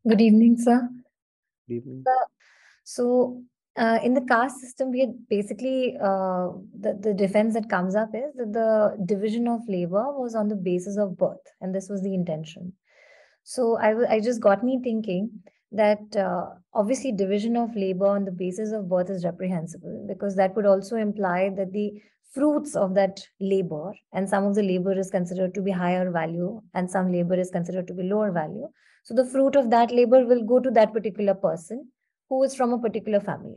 Good evening, sir. Good evening. So, in the caste system, we had basically the defense that comes up is that the division of labor was on the basis of birth, and this was the intention. So, I just got me thinking that obviously division of labor on the basis of birth is reprehensible because that would also imply that the fruits of that labor and some of the labor is considered to be higher value and some labor is considered to be lower value. So the fruit of that labor will go to that particular person who is from a particular family.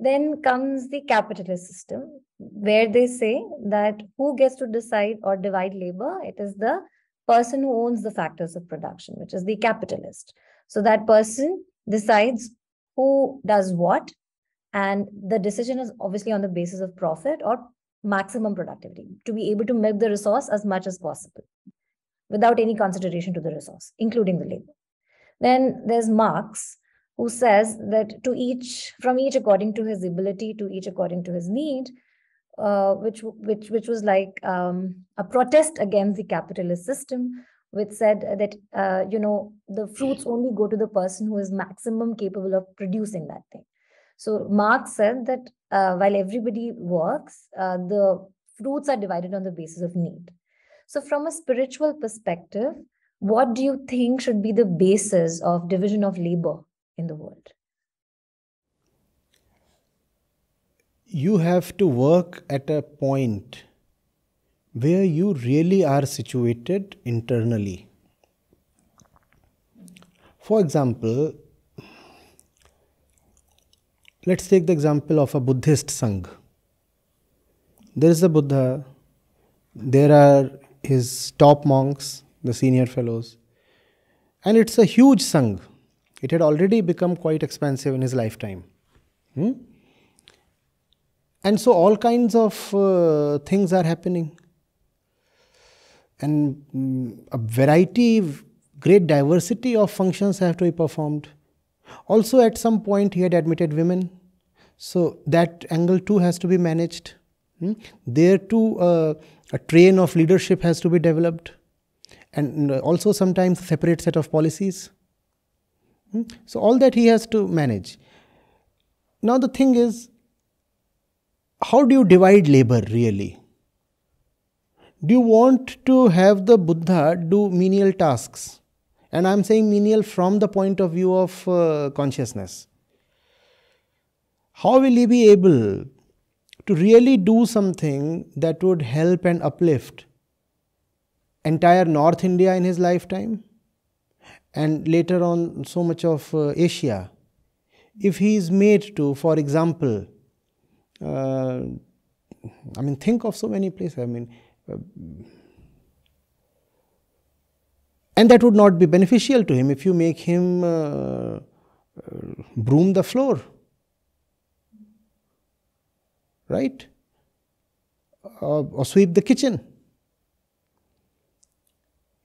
Then comes the capitalist system, where they say that who gets to decide or divide labor? It is the person who owns the factors of production, which is the capitalist. So that person decides who does what, and the decision is obviously on the basis of profit or maximum productivity to be able to milk the resource as much as possible without any consideration to the resource, including the labor. Then there's Marx, who says that to each, from each according to his ability, to each according to his need, which was like a protest against the capitalist system, which said that the fruits only go to the person who is maximum capable of producing that thing. So Marx said that while everybody works, the fruits are divided on the basis of need. So from a spiritual perspective, what do you think should be the basis of division of labor in the world? You have to work at a point where you really are situated internally. For example, let's take the example of a Buddhist Sangh. There is a Buddha, there are his top monks, the senior fellows, and it's a huge Sangh. It had already become quite expensive in his lifetime. And so all kinds of things are happening. And a variety, great diversity of functions have to be performed. Also, at some point, he had admitted women. So that angle too has to be managed. There too, a train of leadership has to be developed. And also sometimes a separate set of policies. So all that he has to manage. Now the thing is, how do you divide labor really? Do you want to have the Buddha do menial tasks? And I'm saying menial from the point of view of consciousness. How will he be able to really do something that would help and uplift entire North India in his lifetime? And later on, so much of Asia. If he is made to, for example, think of so many places. And that would not be beneficial to him if you make him broom the floor, right? Or sweep the kitchen.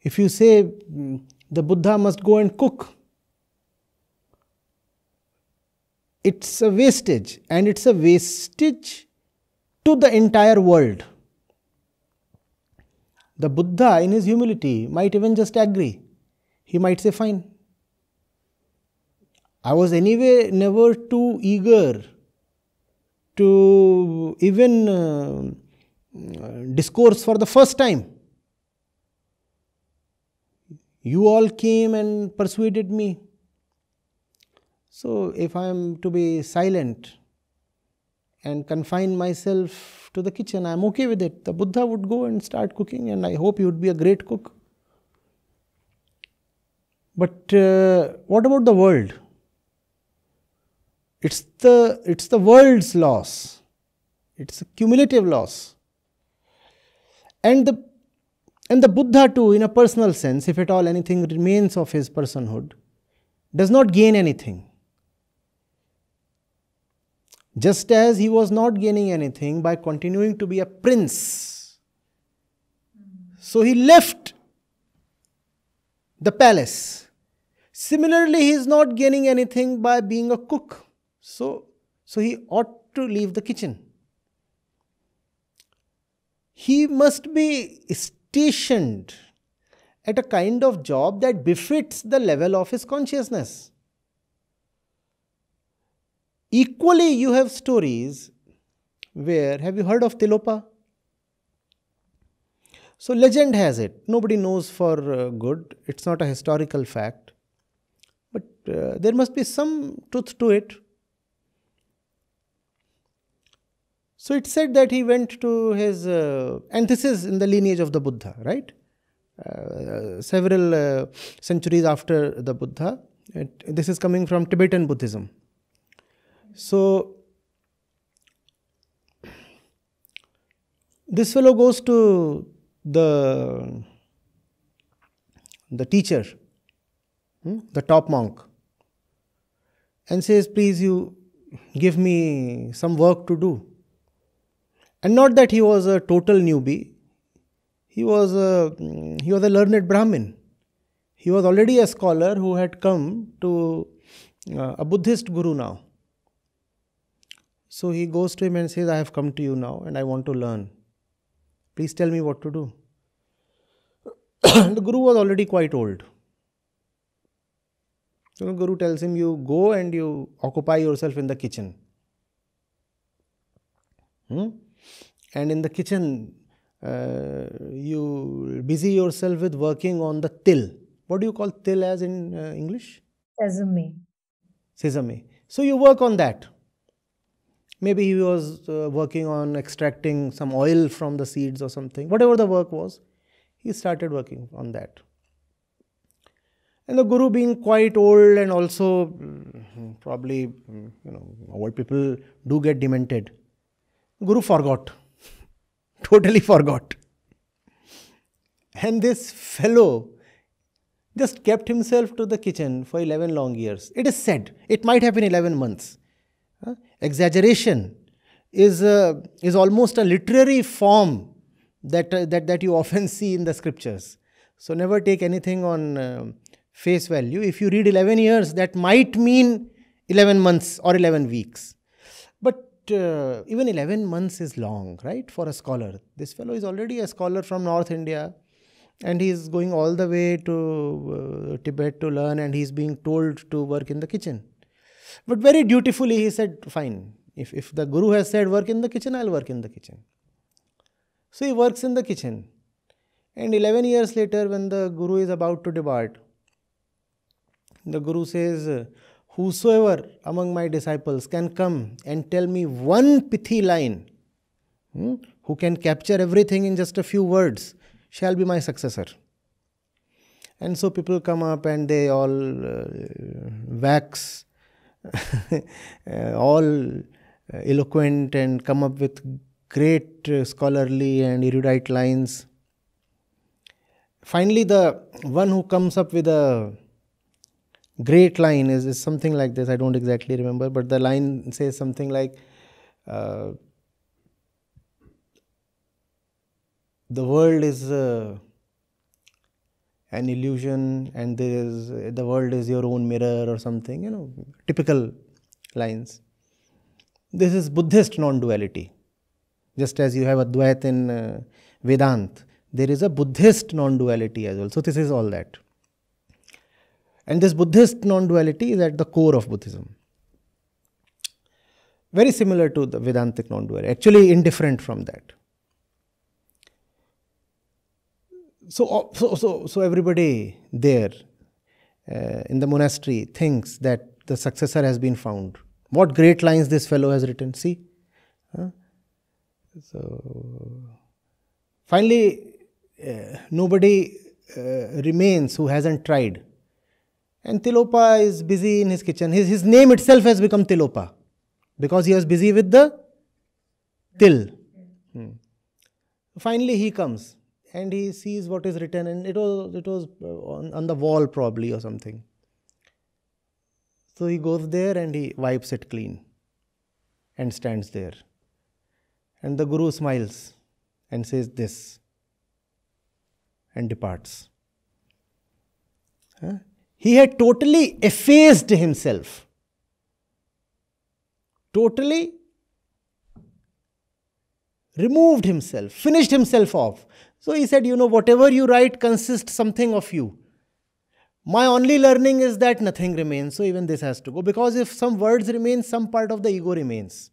If you say the Buddha must go and cook, it's a wastage, and it's a wastage to the entire world. The Buddha, in his humility, might even just agree. He might say, fine. I was anyway never too eager to even discourse for the first time. You all came and persuaded me. So if I am to be silent and confine myself to the kitchen, I am okay with it. The Buddha would go and start cooking, and I hope he would be a great cook. But what about the world? It's the world's loss. It's a cumulative loss. And the Buddha too, in a personal sense, if at all anything remains of his personhood, does not gain anything. Just as he was not gaining anything by continuing to be a prince. So he left the palace. Similarly, he is not gaining anything by being a cook. So he ought to leave the kitchen. He must be stationed at a kind of job that befits the level of his consciousness. Equally, you have stories where, have you heard of Tilopa? So legend has it, nobody knows for good, it's not a historical fact, but there must be some truth to it. So it's said that he went to his, and this is in the lineage of the Buddha, right? Several centuries after the Buddha. This is coming from Tibetan Buddhism. So this fellow goes to the teacher, the top monk, and says, please you give me some work to do. And not that he was a total newbie, he was a learned Brahmin. He was already a scholar who had come to a Buddhist guru now. So he goes to him and says, I have come to you now and I want to learn. Please tell me what to do. The guru was already quite old. So the guru tells him, you go and you occupy yourself in the kitchen. And in the kitchen, you busy yourself with working on the til. What do you call til as in English? Sesame. Sesame. So you work on that. Maybe he was working on extracting some oil from the seeds or something. Whatever the work was, he started working on that. And the guru, being quite old and also probably, old people do get demented. Guru forgot. Totally forgot. And this fellow just kept himself to the kitchen for 11 long years. It is said, it might have been 11 months. Exaggeration is almost a literary form that you often see in the scriptures. So never take anything on face value. If you read 11 years, that might mean 11 months or 11 weeks. But even 11 months is long, right, for a scholar. This fellow is already a scholar from North India and he is going all the way to Tibet to learn, and he is being told to work in the kitchen. But very dutifully he said, fine, if the guru has said work in the kitchen, I'll work in the kitchen. So he works in the kitchen. And 11 years later, when the guru is about to depart, the guru says, whosoever among my disciples can come and tell me one pithy line, who can capture everything in just a few words, shall be my successor. And so people come up and they all wax all eloquent and come up with great scholarly and erudite lines. Finally, the one who comes up with a great line is something like this. I don't exactly remember, but the line says something like, the world is an illusion and the world is your own mirror or something, typical lines. This is Buddhist non-duality. Just as you have Advaita in Vedanta, there is a Buddhist non-duality as well. So this is all that. And this Buddhist non-duality is at the core of Buddhism. Very similar to the Vedantic non-duality, actually indifferent from that. So everybody there in the monastery thinks that the successor has been found. What great lines this fellow has written, see? So finally, nobody remains who hasn't tried. And Tilopa is busy in his kitchen. His name itself has become Tilopa because he was busy with the till. Finally he comes and he sees what is written, and it was on the wall probably or something. So he goes there and he wipes it clean and stands there. And the guru smiles and says this and departs. He had totally effaced himself. Totally removed himself, finished himself off. So he said, whatever you write consists something of you. My only learning is that nothing remains. So even this has to go. Because if some words remain, some part of the ego remains.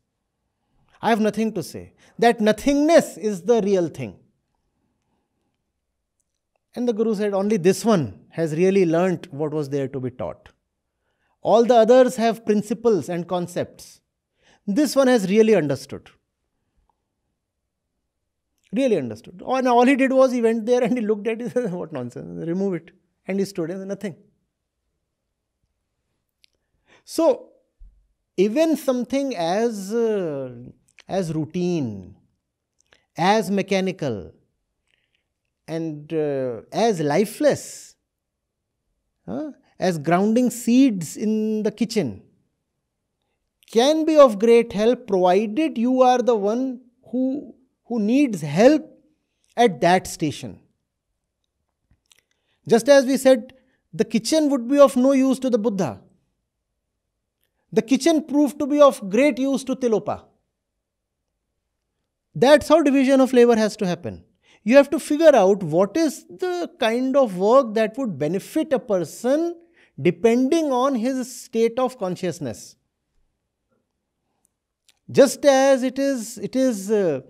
I have nothing to say. That nothingness is the real thing. And the Guru said, only this one has really learnt what was there to be taught. All the others have principles and concepts. This one has really understood. Really understood. And all he did was he went there and he looked at it and said, what nonsense, remove it. And he stood and said, nothing. So, even something as routine, as mechanical, and as lifeless, as grounding seeds in the kitchen, can be of great help provided you are the one who needs help at that station. Just as we said, the kitchen would be of no use to the Buddha. The kitchen proved to be of great use to Tilopa. That's how division of labor has to happen. You have to figure out what is the kind of work that would benefit a person depending on his state of consciousness. Just as it is a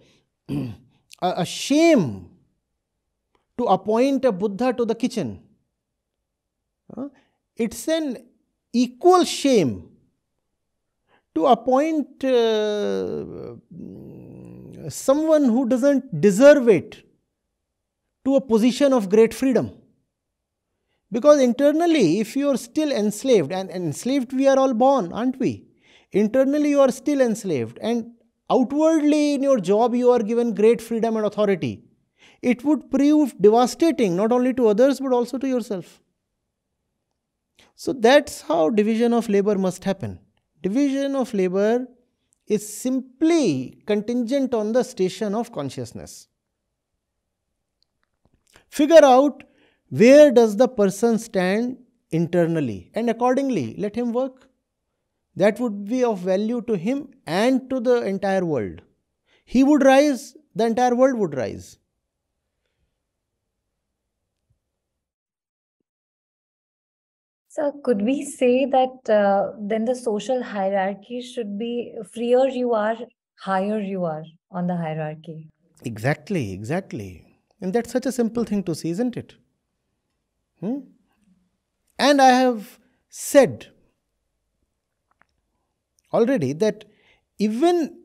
shame to appoint a Buddha to the kitchen, it's an equal shame to appoint someone who doesn't deserve it to a position of great freedom. Because internally, if you are still enslaved, and enslaved we are all born, aren't we? Internally you are still enslaved, and outwardly in your job you are given great freedom and authority. It would prove devastating not only to others but also to yourself. So that's how division of labor must happen. Division of labor is simply contingent on the station of consciousness. Figure out where does the person stand internally, and accordingly let him work. That would be of value to him and to the entire world. He would rise, the entire world would rise. So could we say that then the social hierarchy should be freer you are, higher you are on the hierarchy? Exactly. And that's such a simple thing to see, isn't it? And I have said already that even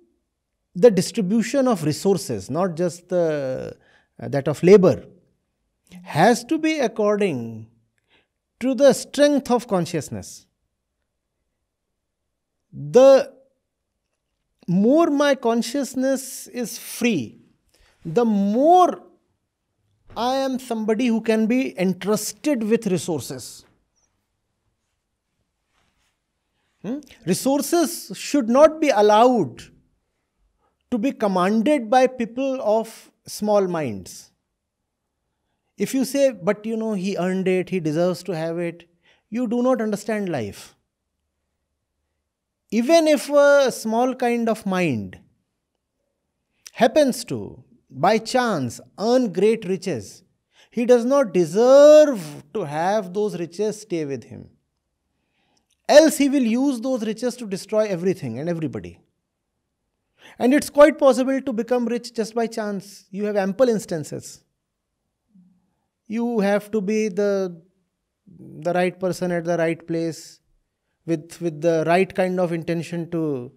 the distribution of resources, not just that of labor, has to be according to the strength of consciousness. The more my consciousness is free, the more I am somebody who can be entrusted with resources. Resources should not be allowed to be commanded by people of small minds. If you say, but he earned it, he deserves to have it, you do not understand life. Even if a small kind of mind happens to, by chance, earn great riches, he does not deserve to have those riches stay with him. Else he will use those riches to destroy everything and everybody. And it's quite possible to become rich just by chance. You have ample instances. You have to be the right person at the right place with the right kind of intention to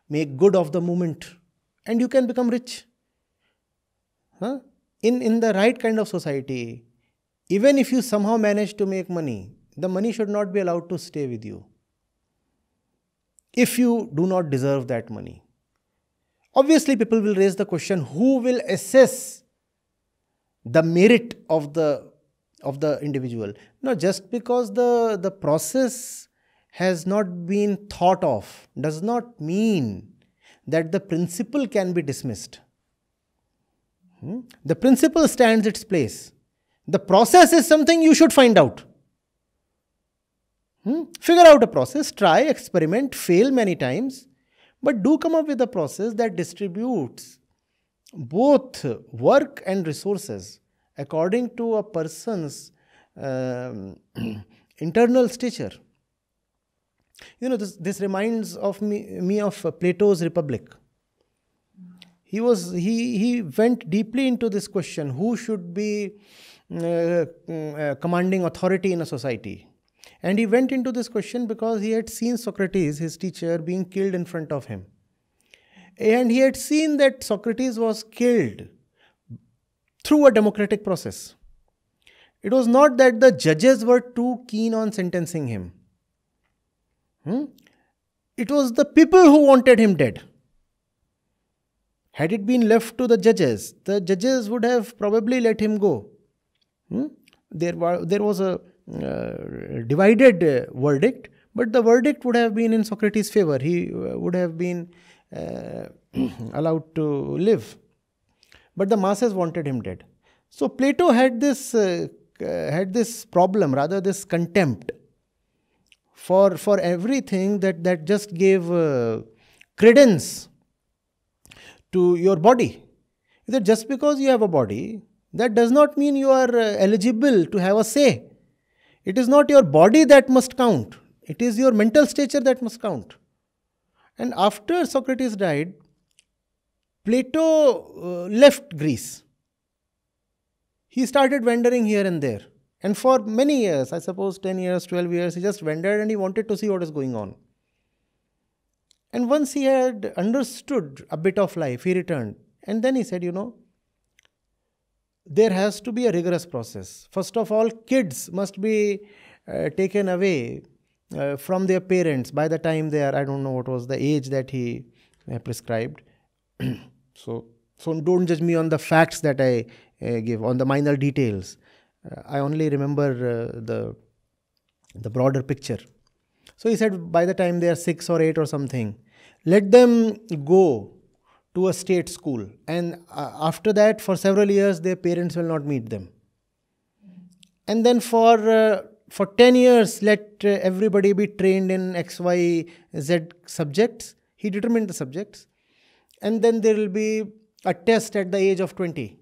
make good of the moment. And you can become rich. In the right kind of society, even if you somehow manage to make money, the money should not be allowed to stay with you. If you do not deserve that money. Obviously, people will raise the question, who will assess the merit of the individual? No, just because the process has not been thought of does not mean that the principle can be dismissed. The principle stands its place. The process is something you should find out. Figure out a process, try, experiment, fail many times, but do come up with a process that distributes both work and resources according to a person's internal stature. This reminds of me of Plato's Republic. He went deeply into this question: who should be commanding authority in a society? And he went into this question because he had seen Socrates, his teacher, being killed in front of him. And he had seen that Socrates was killed through a democratic process. It was not that the judges were too keen on sentencing him. It was the people who wanted him dead. Had it been left to the judges would have probably let him go. There was a divided verdict, but the verdict would have been in Socrates' favor. He would have been allowed to live. But the masses wanted him dead. So Plato had this problem, rather this contempt for everything that just gave credence to your body. That just because you have a body, that does not mean you are eligible to have a say. It is not your body that must count. It is your mental stature that must count. And after Socrates died, Plato left Greece. He started wandering here and there. And for many years, I suppose 10 years, 12 years, he just wandered and he wanted to see what is going on. And once he had understood a bit of life, he returned. And then he said, there has to be a rigorous process. First of all, kids must be taken away from their parents by the time they are, I don't know what was the age that he prescribed. So don't judge me on the facts that I give, on the minor details. I only remember the broader picture. So he said by the time they are 6 or 8 or something, let them go to a state school. And after that, for several years, their parents will not meet them. And then for 10 years, let everybody be trained in X, Y, Z subjects. He determined the subjects. And then there will be a test at the age of 20.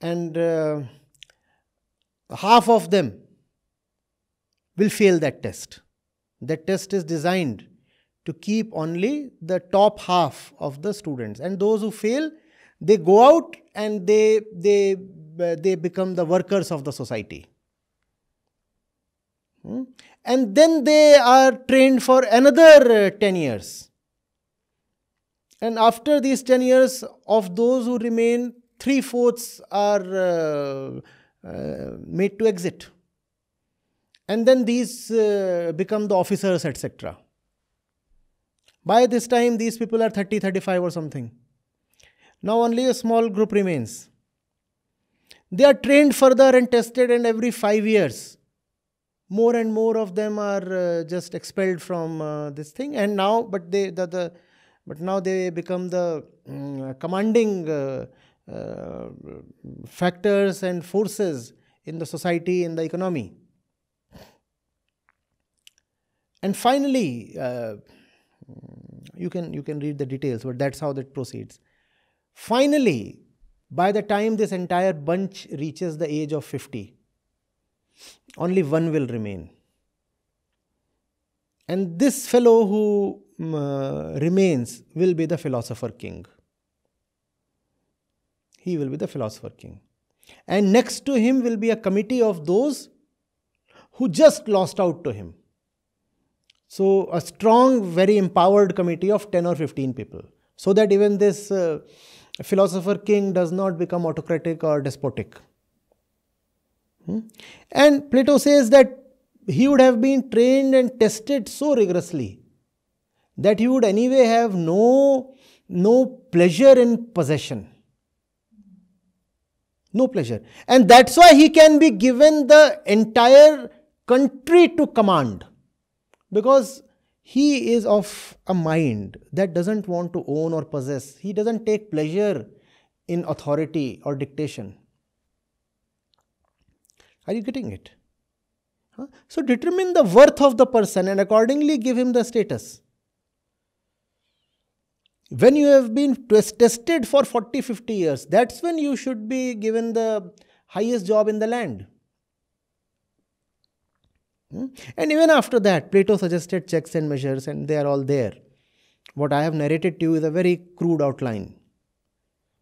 And half of them will fail that test. That test is designed to keep only the top half of the students. And those who fail, they go out and they become the workers of the society. And then they are trained for another 10 years. And after these 10 years, of those who remain, 3/4 are made to exit. And then these become the officers, etc. By this time, these people are 30, 35 or something. Now only a small group remains. They are trained further and tested, and every 5 years, more and more of them are just expelled from this thing. And now, but now they become the commanding factors and forces in the society, in the economy. And finally, you can read the details, but that's how that proceeds. Finally, by the time this entire bunch reaches the age of 50, only one will remain. And this fellow who remains will be the philosopher king. He will be the philosopher king. And next to him will be a committee of those who just lost out to him. So a strong, very empowered committee of 10 or 15 people. So that even this philosopher king does not become autocratic or despotic. And Plato says that he would have been trained and tested so rigorously that he would anyway have no pleasure in possession. No pleasure. And that's why he can be given the entire country to command. Because he is of a mind that doesn't want to own or possess. He doesn't take pleasure in authority or dictation. Are you getting it? So determine the worth of the person and accordingly give him the status. When you have been tested for 40, 50 years, that's when you should be given the highest job in the land. And even after that, Plato suggested checks and measures, and they are all there. What I have narrated to you is a very crude outline,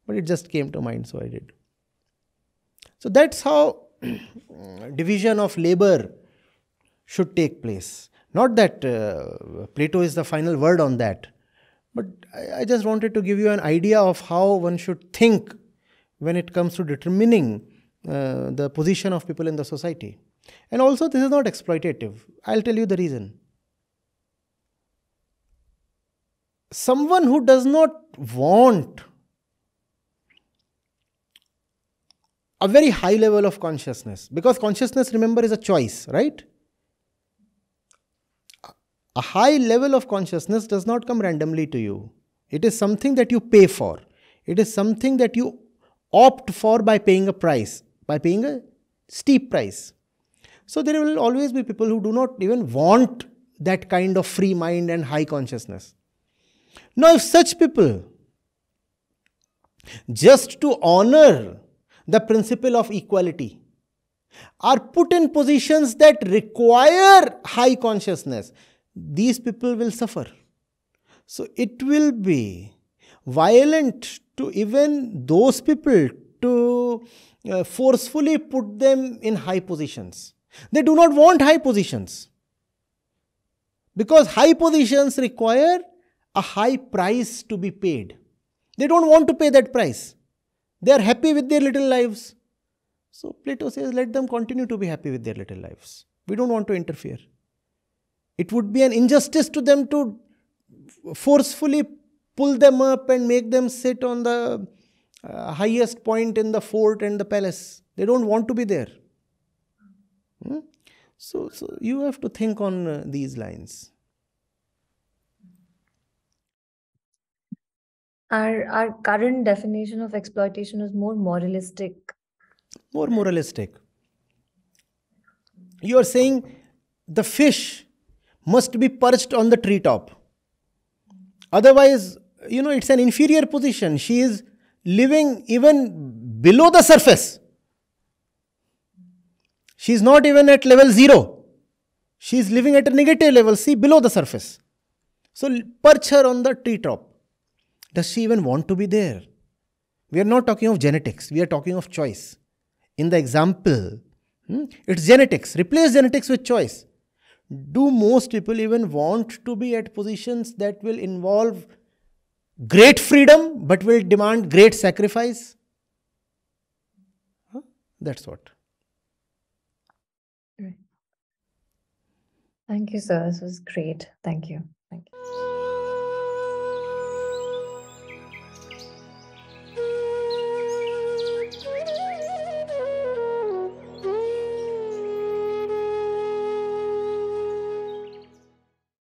but it just came to mind, so I did. So that's how division of labor should take place. Not that Plato is the final word on that, but I just wanted to give you an idea of how one should think when it comes to determining the position of people in the society. And also, this is not exploitative. I'll tell you the reason. Someone who does not want a very high level of consciousness, because consciousness, remember, is a choice, right? A high level of consciousness does not come randomly to you. It is something that you pay for. It is something that you opt for by paying a price, by paying a steep price. So there will always be people who do not even want that kind of free mind and high consciousness. Now, if such people, just to honor the principle of equality, are put in positions that require high consciousness, these people will suffer. So it will be violent to even those people to forcefully put them in high positions. They do not want high positions, because high positions require a high price to be paid. They don't want to pay that price. They are happy with their little lives. So Plato says, let them continue to be happy with their little lives. We don't want to interfere. It would be an injustice to them to forcefully pull them up and make them sit on the highest point in the fort and the palace. They don't want to be there. So you have to think on these lines. Our current definition of exploitation is more moralistic. More moralistic. You are saying the fish must be perched on the treetop. Otherwise, it's an inferior position. She is living even below the surface. She is not even at level 0. She is living at a negative level, see, below the surface. So perch her on the treetop. Does she even want to be there? We are not talking of genetics. We are talking of choice. In the example, it's genetics. Replace genetics with choice. Do most people even want to be at positions that will involve great freedom but will demand great sacrifice? That's what. Thank you, sir. This was great. Thank you. Thank you.